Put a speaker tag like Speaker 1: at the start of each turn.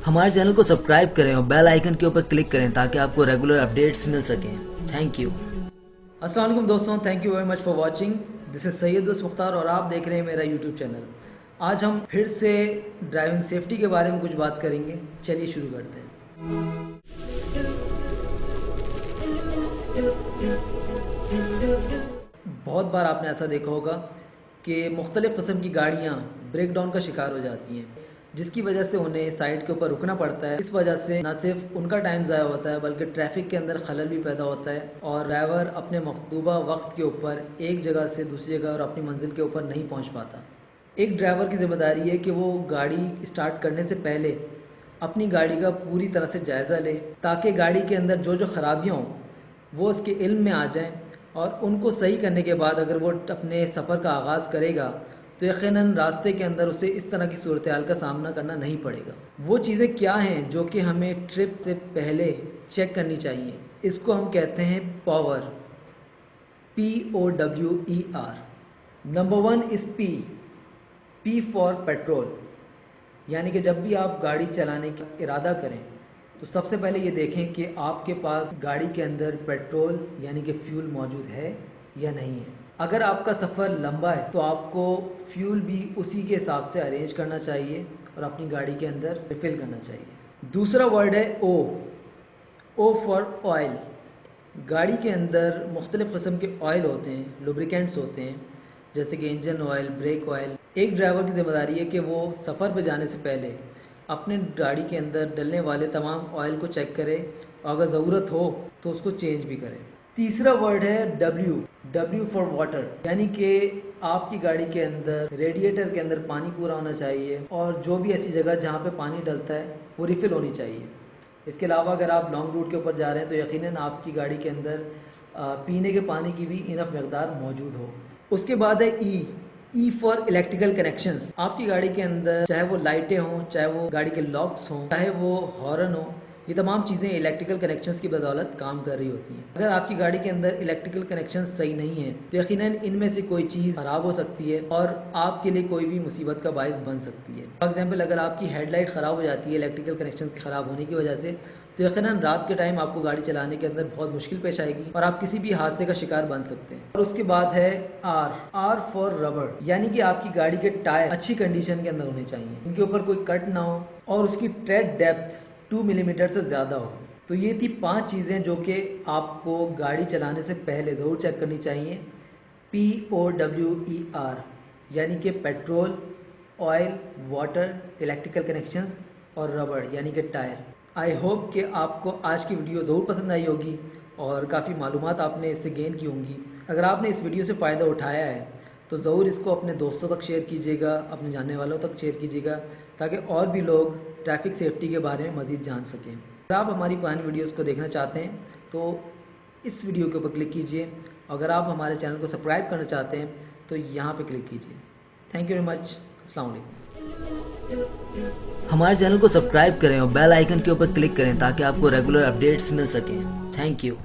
Speaker 1: हमारे चैनल को सब्सक्राइब करें और बेल आइकन के ऊपर क्लिक करें ताकि आपको रेगुलर अपडेट्स मिल सकें। Thank you. अस्सलाम वालेकुम दोस्तों, thank you very much for watching. This is Syed Mukhtar और आप देख रहे हैं मेरा यूट्यूब चैनल। आज हम फिर से ड्राइविंग सेफ्टी के बारे में कुछ बात करेंगे। चलिए शुरू करते हैं। बहुत बार आपने ऐसा देखा होगा कि मुख्तलिफ़ किस्म की गाड़ियाँ ब्रेक डाउन का शिकार हो जाती हैं, जिसकी वजह से उन्हें साइड के ऊपर रुकना पड़ता है। इस वजह से न सिर्फ उनका टाइम ज़ाया होता है बल्कि ट्रैफिक के अंदर खलल भी पैदा होता है और ड्राइवर अपने मखतूबा वक्त के ऊपर एक जगह से दूसरी जगह और अपनी मंजिल के ऊपर नहीं पहुंच पाता। एक ड्राइवर की ज़िम्मेदारी है कि वो गाड़ी स्टार्ट करने से पहले अपनी गाड़ी का पूरी तरह से जायज़ा ले ताकि गाड़ी के अंदर जो ख़राबियाँ हों वो उसके इल्म में आ जाएँ और उनको सही करने के बाद अगर वो अपने सफ़र का आगाज़ करेगा तो यकीनन रास्ते के अंदर उसे इस तरह की सूरत हाल का सामना करना नहीं पड़ेगा। वो चीज़ें क्या हैं जो कि हमें ट्रिप से पहले चेक करनी चाहिए, इसको हम कहते हैं power, POWER। Number 1 is P for petrol, यानी कि जब भी आप गाड़ी चलाने का इरादा करें तो सबसे पहले ये देखें कि आपके पास गाड़ी के अंदर पेट्रोल यानी कि फ्यूल मौजूद है या नहीं है। अगर आपका सफ़र लंबा है तो आपको फ्यूल भी उसी के हिसाब से अरेंज करना चाहिए और अपनी गाड़ी के अंदर रिफ़िल करना चाहिए। दूसरा वर्ड है O फॉर ऑयल। गाड़ी के अंदर मुख्तलिफ़ किस्म के ऑयल होते हैं, लुब्रिकेंट्स होते हैं, जैसे कि इंजन ऑयल, ब्रेक ऑयल। एक ड्राइवर की ज़िम्मेदारी है कि वो सफ़र पर जाने से पहले अपने गाड़ी के अंदर डलने वाले तमाम ऑयल को चेक करे और अगर ज़रूरत हो तो उसको चेंज भी करें। तीसरा वर्ड है W फॉर वाटर, यानी कि आपकी गाड़ी के अंदर रेडिएटर के अंदर पानी पूरा होना चाहिए और जो भी ऐसी जगह जहाँ पे पानी डलता है वो रिफ़िल होनी चाहिए। इसके अलावा अगर आप लॉन्ग रूट के ऊपर जा रहे हैं तो यकीनन आपकी गाड़ी के अंदर पीने के पानी की भी इनफ मकदार मौजूद हो। उसके बाद है E फॉर इलेक्ट्रिकल कनेक्शंस। आपकी गाड़ी के अंदर चाहे वो लाइटें हों, चाहे वो गाड़ी के लॉक्स हों, चाहे वो हॉर्न हो, ये तमाम चीज़ें इलेक्ट्रिकल कनेक्शंस की बदौलत काम कर रही होती हैं। अगर आपकी गाड़ी के अंदर इलेक्ट्रिकल कनेक्शंस सही नहीं है तो यकीनन इनमें से कोई चीज़ ख़राब हो सकती है और आपके लिए कोई भी मुसीबत का बायस बन सकती है। फॉर एग्जांपल, अगर आपकी हेडलाइट ख़राब हो जाती है इलेक्ट्रिकल कनेक्शंस के ख़राब होने की वजह से तो यकीनन रात के टाइम आपको गाड़ी चलाने के अंदर बहुत मुश्किल पेश आएगी और आप किसी भी हादसे का शिकार बन सकते हैं। और उसके बाद है R फॉर रबर, यानी कि आपकी गाड़ी के टायर अच्छी कंडीशन के अंदर होने चाहिए, उनके ऊपर कोई कट ना हो और उसकी ट्रेड डेप्थ 2 मिलीमीटर से ज़्यादा हो। तो ये थी 5 चीज़ें जो कि आपको गाड़ी चलाने से पहले ज़रूर चेक करनी चाहिए। POWER, यानी कि petrol, oil, water, electrical connections और रबड़ यानी कि टायर। आई होप कि आपको आज की वीडियो ज़रूर पसंद आई होगी और काफ़ी मालूमात आपने इससे गेन की होंगी। अगर आपने इस वीडियो से फ़ायदा उठाया है तो ज़रूर इसको अपने दोस्तों तक शेयर कीजिएगा, अपने जानने वालों तक शेयर कीजिएगा ताकि और भी लोग ट्रैफिक सेफ्टी के बारे में मज़ीद जान सकें। अगर आप हमारी पुरानी वीडियोस को देखना चाहते हैं तो इस वीडियो के ऊपर क्लिक कीजिए। अगर आप हमारे चैनल को सब्सक्राइब करना चाहते हैं तो यहाँ पे क्लिक कीजिए। Thank you very much. अस्सलाम वालेकुम। हमारे चैनल को सब्सक्राइब करें और बेल आइकन के ऊपर क्लिक करें ताकि आपको रेगुलर अपडेट्स मिल सकें। Thank you.